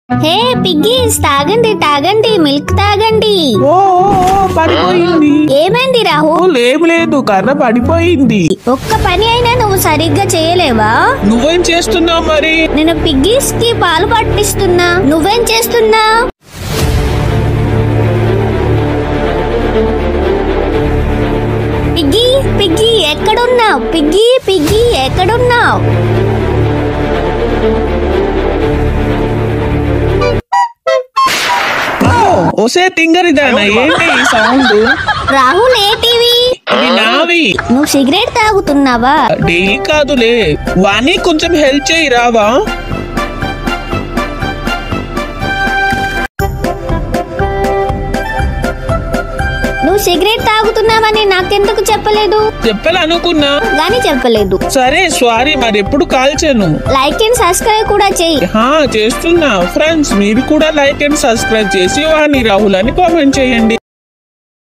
హే పిగ్గీస్, తాగండి తాగండి, మిల్క్ తాగండి. ఓ పడిపోయింది. ఏమైంది రాహుల్? ఏం లేదు, కర్ర పడిపోయింది. ఒక్క పని అయినా నువ్వు సరిగ్గా చేయలేవా? నువ్వేం చేస్తున్నావు మరి? నేను పిగ్గీస్ కి పాలు పట్టిస్తున్నా. నువ్వేం చేస్తున్నా? పిగ్గీ పిగ్గీ ఎక్కడున్నావు? పిగ్గీ పిగ్గీ ఎక్కడున్నావు? ఒసే తింగరిదానా, ఏంటి ఈ సౌండ్? రాహుల్, ఏ టీవీ? ఇది నావి. నువ్వు సిగరెట్ తాగుతున్నావా? డైలీ కాదులే. వాణి కొంచెం హెల్ప్ చేయి రావా? నువ్వు సిగరెట్ తాగుతున్నావని నాకెందుకు చెప్పలేదు? చెప్పాలనుకున్నా గాని చెప్పలేదు. సరే సారీ, మరి ఎప్పుడు కాల్చాను. లైక్ అండ్ సబ్స్క్రైబ్ కూడా చెయ్యి. చేస్తున్నా. ఫ్రెండ్స్, మీరు కూడా లైక్ అండ్ సబ్స్క్రైబ్ చేసి వాణి రాహుల్ అని కామెంట్ చేయండి.